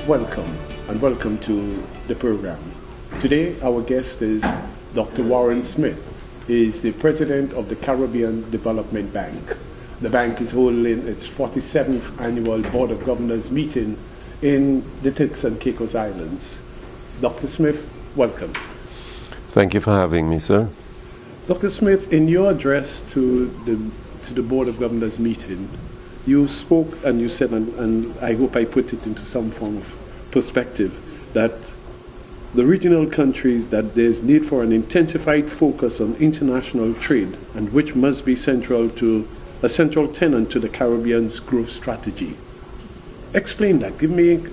welcome and welcome to the program. Today our guest is Dr. Warren Smith. He is the president of the Caribbean Development Bank. The bank is holding its 47th annual Board of Governors meeting in the Turks and Caicos Islands. Dr. Smith, welcome. Thank you for having me, sir. Dr. Smith, in your address to the Board of Governors meeting, you spoke and you said, and I hope I put it into some form of perspective, that the regional countries, that there's need for an intensified focus on international trade, and which must be a central tenet to the Caribbean's growth strategy. Explain that. Give me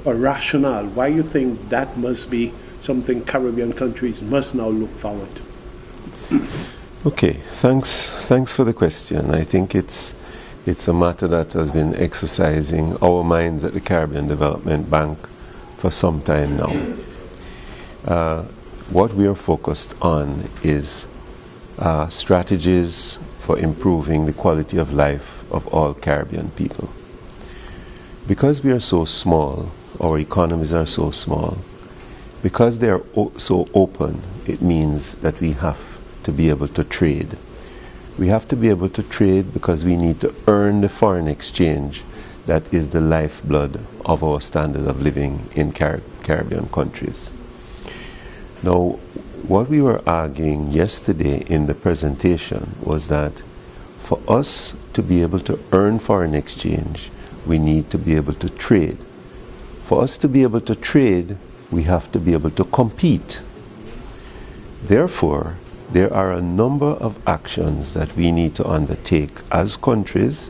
a rationale why you think that must be something Caribbean countries must now look forward to. Okay, thanks for the question. I think it's a matter that has been exercising our minds at the Caribbean Development Bank for some time now. What we are focused on is strategies for improving the quality of life of all Caribbean people. Because we are so small, our economies are so small, because they are so open, it means that we have to be able to trade. We have to be able to trade because we need to earn the foreign exchange that is the lifeblood of our standard of living in Caribbean countries. Now, what we were arguing yesterday in the presentation was that for us to be able to earn foreign exchange, we need to be able to trade. For us to be able to trade, we have to be able to compete. Therefore, there are a number of actions that we need to undertake as countries.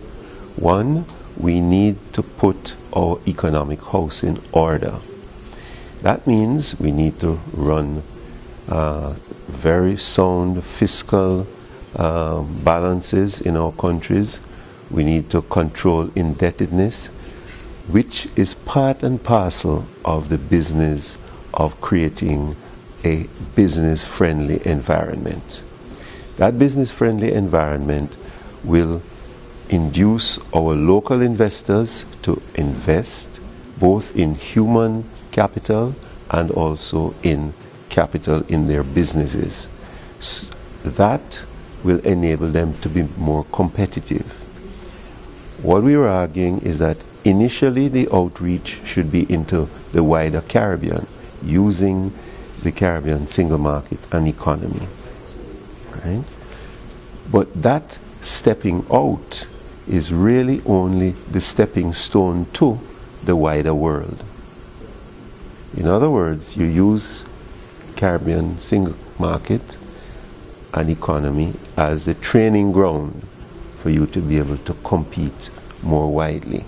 One, we need to put our economic house in order. That means we need to run very sound fiscal balances in our countries. We need to control indebtedness, which is part and parcel of the business of creating a business-friendly environment. That business-friendly environment will induce our local investors to invest both in human capital and also in capital in their businesses. That will enable them to be more competitive. What we were arguing is that initially the outreach should be into the wider Caribbean, using the Caribbean single market and economy. Right? But that stepping out is really only the stepping stone to the wider world. In other words, you use Caribbean single market and economy as the training ground for you to be able to compete more widely.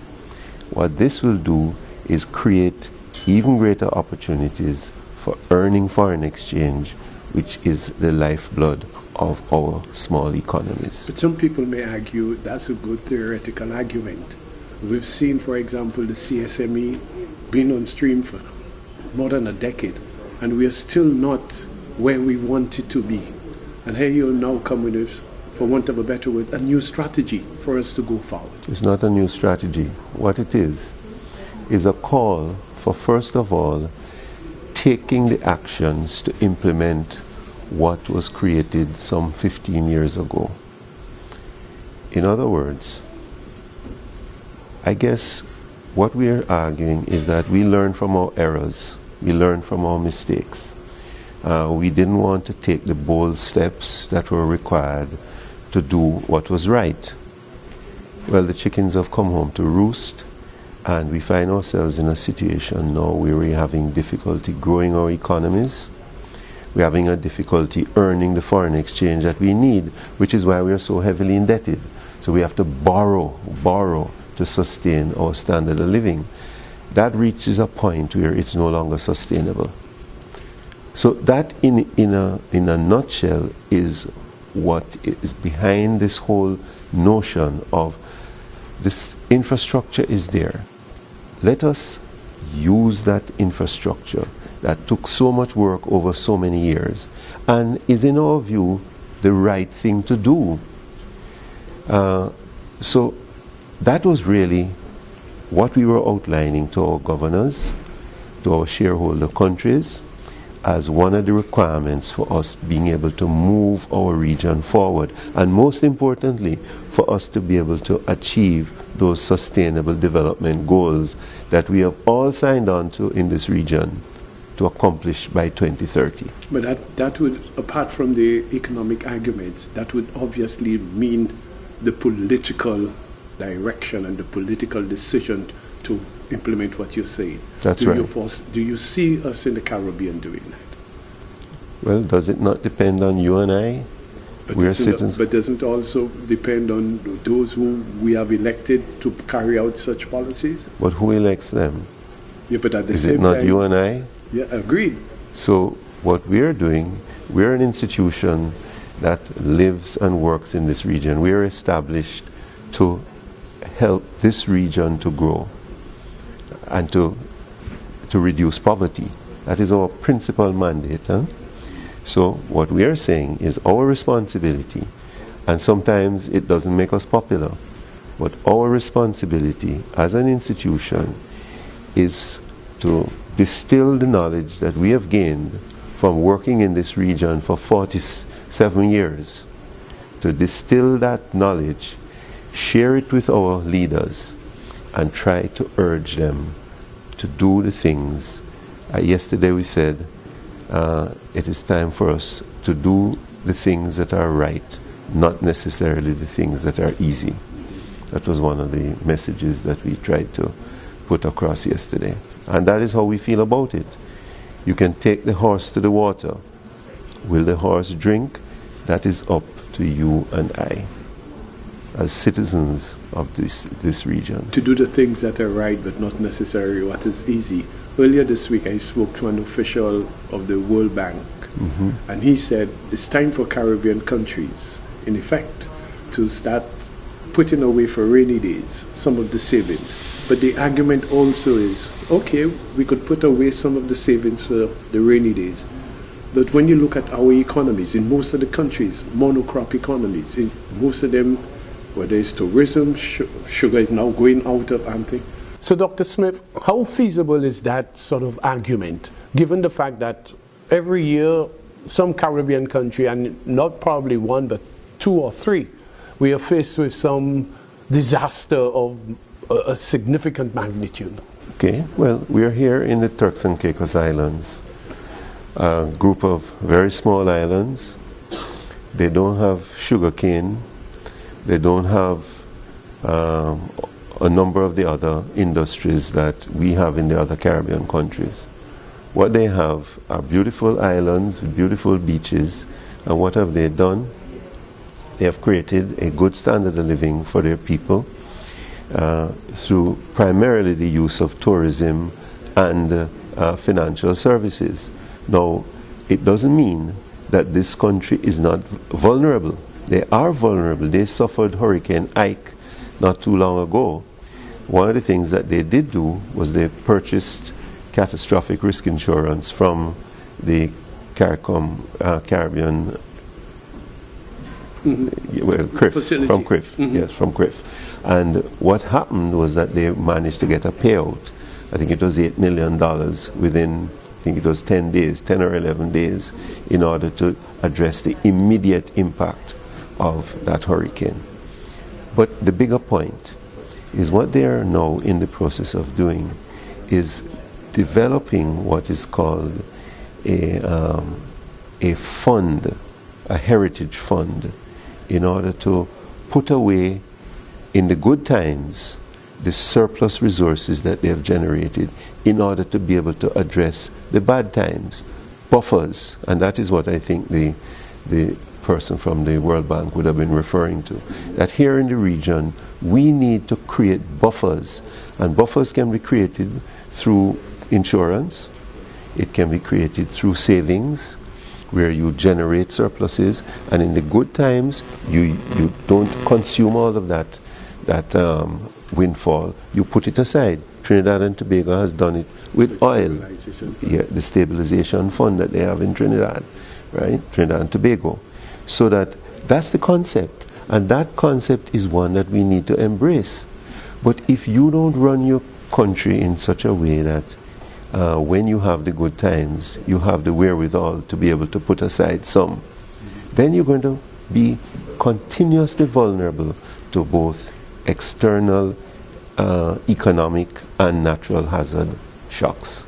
What this will do is create even greater opportunities for earning foreign exchange, which is the lifeblood of our small economies. But some people may argue that's a good theoretical argument. We've seen, for example, the CSME being on stream for more than a decade, and we are still not where we want it to be. And here you're now coming with, for want of a better word, a new strategy for us to go forward. It's not a new strategy. What it is a call for, first of all, taking the actions to implement what was created some 15 years ago. In other words, I guess what we are arguing is that we learn from our errors, we learn from our mistakes. We didn't want to take the bold steps that were required to do what was right. Well, the chickens have come home to roost, and we find ourselves in a situation now where we're having difficulty growing our economies. We're having a difficulty earning the foreign exchange that we need, which is why we are so heavily indebted. So we have to borrow to sustain our standard of living. That reaches a point where it's no longer sustainable. So that in a nutshell is what is behind this whole notion of this infrastructure is there. Let us use that infrastructure that took so much work over so many years and is, in our view, the right thing to do. So that was really what we were outlining to our governors, to our shareholder countries, as one of the requirements for us being able to move our region forward, and most importantly, for us to be able to achieve those sustainable development goals that we have all signed on to in this region to accomplish by 2030. But that would, apart from the economic arguments, that would obviously mean the political direction and the political decision to implement what you're saying. That's right. Do you see us in the Caribbean doing that? Well, does it not depend on you and I? We're citizens. But doesn't it also depend on those who we have elected to carry out such policies? But who elects them? Yeah, but at the Is same it not time, you and I? Yeah, agreed. So what we're doing, we're an institution that lives and works in this region. We're established to help this region to grow and to reduce poverty. That is our principal mandate. Huh? So what we are saying is our responsibility, and sometimes it doesn't make us popular, but our responsibility as an institution is to distill the knowledge that we have gained from working in this region for 47 years, to distill that knowledge, share it with our leaders, and try to urge them to do the things. Yesterday we said it is time for us to do the things that are right, not necessarily the things that are easy. That was one of the messages that we tried to put across yesterday. And that is how we feel about it. You can take the horse to the water. Will the horse drink? That is up to you and I, as citizens of this region. To do the things that are right, but not necessarily what is easy. Earlier this week, I spoke to an official of the World Bank, and he said it's time for Caribbean countries, in effect, to start putting away for rainy days some of the savings. But the argument also is, okay, we could put away some of the savings for the rainy days. But when you look at our economies, in most of the countries, monocrop economies, in most of them, whether it's tourism, sugar is now going out of Anthe. So Dr. Smith, how feasible is that sort of argument, given the fact that every year some Caribbean country, and not probably one, but two or three, we are faced with some disaster of a significant magnitude? Okay, well, we are here in the Turks and Caicos Islands, a group of very small islands. They don't have sugar cane. They don't have a number of the other industries that we have in the other Caribbean countries. What they have are beautiful islands with beautiful beaches, and what have they done? They have created a good standard of living for their people through primarily the use of tourism and financial services. Now, it doesn't mean that this country is not vulnerable. They are vulnerable. They suffered Hurricane Ike not too long ago. One of the things that they did do was they purchased catastrophic risk insurance from the Caribbean CRIF, from CRIF, yes, from CRIF. And what happened was that they managed to get a payout. I think it was $8 million within, I think it was 10 days, 10 or 11 days, in order to address the immediate impact of that hurricane. But the bigger point is what they are now in the process of doing is developing what is called a fund, a heritage fund, in order to put away in the good times the surplus resources that they have generated in order to be able to address the bad times, buffers, and that is what I think the person from the World Bank would have been referring to. That here in the region we need to create buffers, and buffers can be created through insurance, it can be created through savings, where you generate surpluses, and in the good times you don't consume all of that windfall, you put it aside. Trinidad and Tobago has done it with oil. Yeah, the stabilization fund that they have in Trinidad, right? Trinidad and Tobago. So that's the concept, and that concept is one that we need to embrace. But if you don't run your country in such a way that when you have the good times, you have the wherewithal to be able to put aside some, then you're going to be continuously vulnerable to both external economic and natural hazard shocks.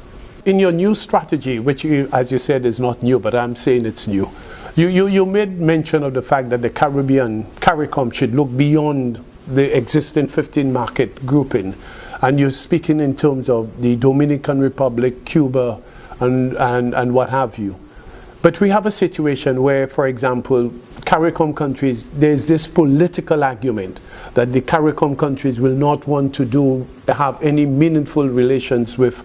In your new strategy, which you, as you said, is not new, but I'm saying it's new, you made mention of the fact that the CARICOM should look beyond the existing 15 market grouping. And you're speaking in terms of the Dominican Republic, Cuba, and what have you. But we have a situation where, for example, CARICOM countries, there's this political argument that the CARICOM countries will not want to have any meaningful relations with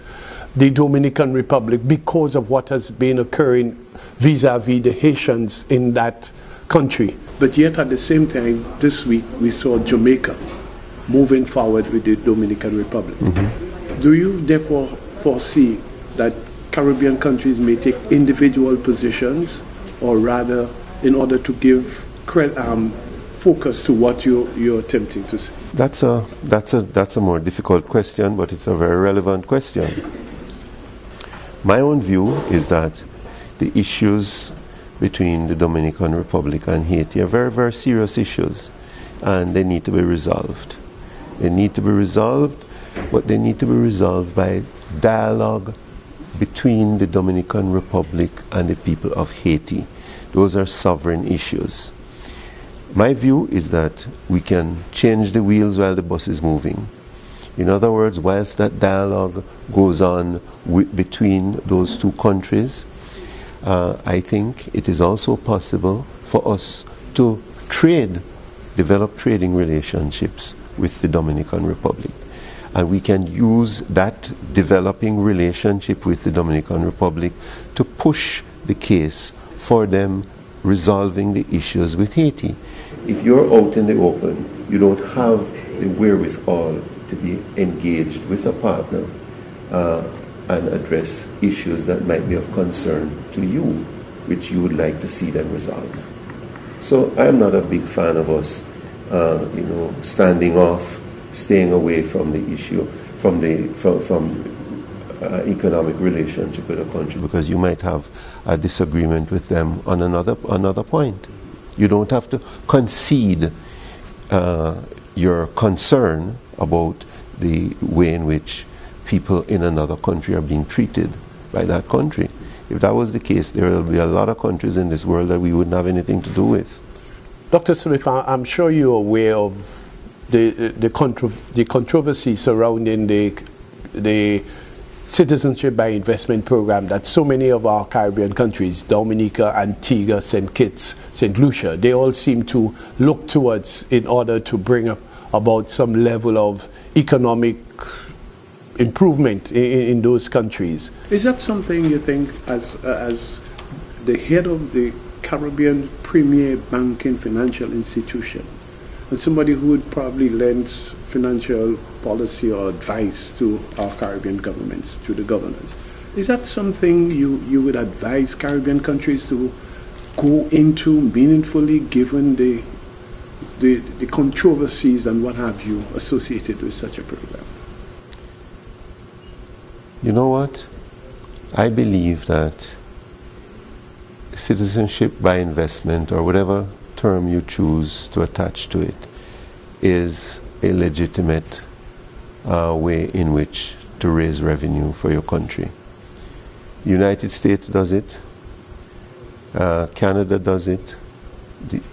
the Dominican Republic because of what has been occurring vis-a-vis the Haitians in that country. But yet at the same time, this week we saw Jamaica moving forward with the Dominican Republic. Mm-hmm. Do you therefore foresee that Caribbean countries may take individual positions, or rather in order to give focus to what you're attempting to say? That's a more difficult question, but it's a very relevant question. My own view is that the issues between the Dominican Republic and Haiti are very, very serious issues, and they need to be resolved. They need to be resolved, but they need to be resolved by dialogue between the Dominican Republic and the people of Haiti. Those are sovereign issues. My view is that we can change the wheels while the bus is moving. In other words, whilst that dialogue goes on between those two countries, I think it is also possible for us to develop trading relationships with the Dominican Republic. And we can use that developing relationship with the Dominican Republic to push the case for them resolving the issues with Haiti. If you're out in the open, you don't have the wherewithal to be engaged with a partner and address issues that might be of concern to you, which you would like to see them resolve. So I'm not a big fan of us standing off, staying away from the issue, from economic relationship with a country, because you might have a disagreement with them on another point. You don't have to concede your concern about the way in which people in another country are being treated by that country. If that was the case, there will be a lot of countries in this world that we wouldn't have anything to do with. Dr. Smith, I'm sure you're aware of the controversy surrounding the citizenship by investment program that so many of our Caribbean countries, Dominica, Antigua, St. Kitts, St. Lucia, they all seem to look towards in order to bring about some level of economic improvement in those countries. Is that something you think, as the head of the Caribbean premier banking financial institution, and somebody who would probably lend financial policy or advice to our Caribbean governments, to the governors, is that something you would advise Caribbean countries to go into meaningfully, given the controversies and what have you associated with such a program? You know what? I believe that citizenship by investment, or whatever term you choose to attach to it, is a legitimate way in which to raise revenue for your country. The United States does it. Canada does it.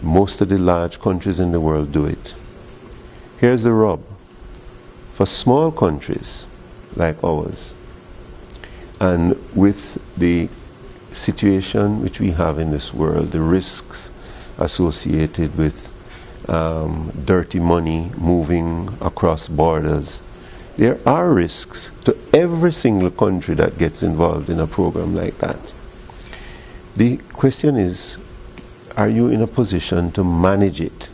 Most of the large countries in the world do it. Here's the rub. For small countries like ours, and with the situation which we have in this world, the risks associated with dirty money moving across borders, there are risks to every single country that gets involved in a program like that. The question is, are you in a position to manage it?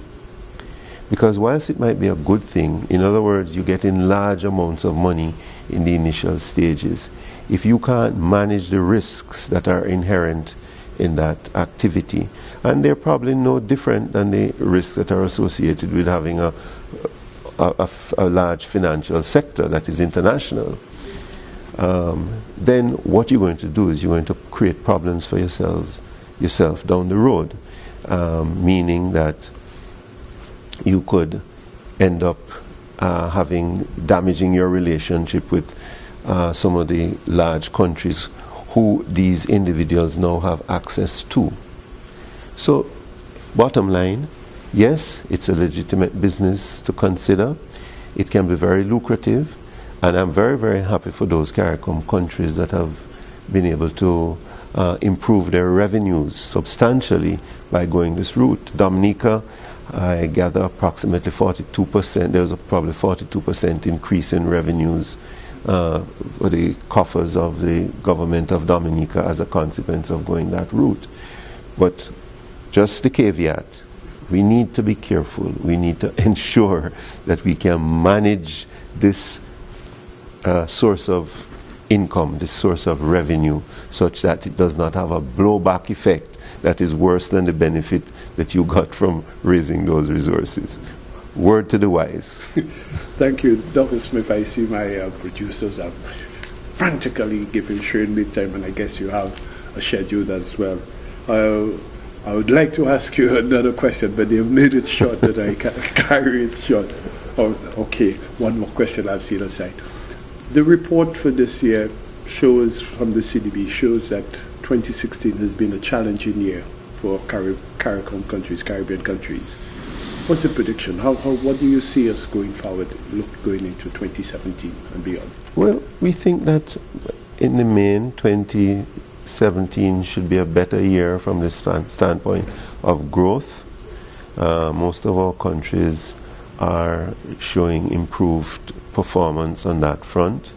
Because whilst it might be a good thing, in other words, you get in large amounts of money in the initial stages, if you can't manage the risks that are inherent in that activity, and they're probably no different than the risks that are associated with having a large financial sector that is international, then what you're going to do is you're going to create problems for yourself down the road, meaning that you could end up damaging your relationship with some of the large countries who these individuals now have access to. So, bottom line, yes, it's a legitimate business to consider. It can be very lucrative, and I'm very, very happy for those CARICOM countries that have been able to improve their revenues substantially by going this route. Dominica, I gather approximately 42%, there was probably 42% increase in revenues for the coffers of the government of Dominica as a consequence of going that route. But just the caveat, we need to be careful. We need to ensure that we can manage this source of income, this source of revenue, such that it does not have a blowback effect that is worse than the benefit that you got from raising those resources. Word to the wise. Thank you, Dr. Smith. I see my producers are frantically showing me time, and I guess you have a schedule as well. I would like to ask you another question, but they've made it short that I can carry it short. Oh, okay, one more question I've seen aside. The report for this year shows, from the CDB, shows that 2016 has been a challenging year for CARICOM countries, Caribbean countries. What's the prediction? What do you see us going forward, going into 2017 and beyond? Well, we think that in the main, 2017 should be a better year from the standpoint of growth. Most of our countries are showing improved performance on that front.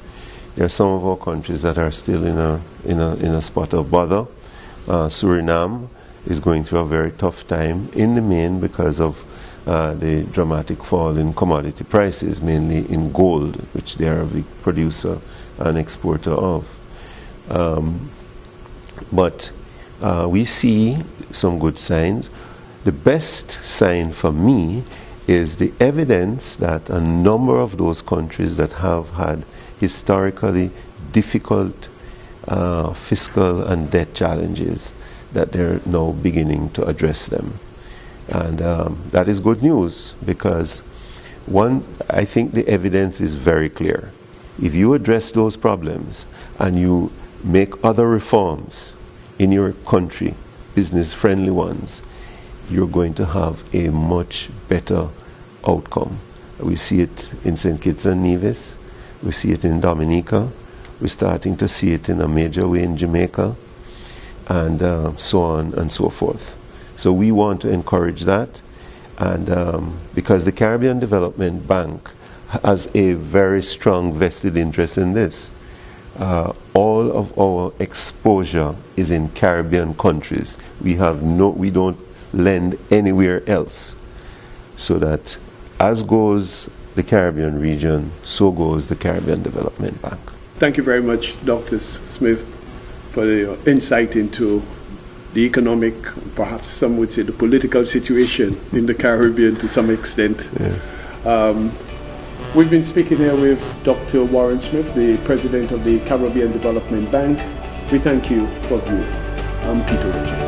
There are some of our countries that are still in a spot of bother. Suriname is going through a very tough time in the main because of the dramatic fall in commodity prices, mainly in gold, which they are a big producer and exporter of. But we see some good signs. The best sign for me is the evidence that a number of those countries that have had historically difficult fiscal and debt challenges, that they're now beginning to address them. And that is good news, because I think the evidence is very clear. If you address those problems and you make other reforms in your country, business-friendly ones, you're going to have a much better outcome. We see it in St. Kitts and Nevis, we see it in Dominica, we're starting to see it in a major way in Jamaica, and so on and so forth. So we want to encourage that, and because the Caribbean Development Bank has a very strong vested interest in this. All of our exposure is in Caribbean countries. We don't lend anywhere else. So that as goes the Caribbean region, so goes the Caribbean Development Bank. Thank you very much, Dr. Smith, for your insight into the economic, perhaps some would say the political situation in the Caribbean to some extent. Yes. We've been speaking here with Dr. Warren Smith, the President of the Caribbean Development Bank. We thank you for viewing. I'm Peter Richard.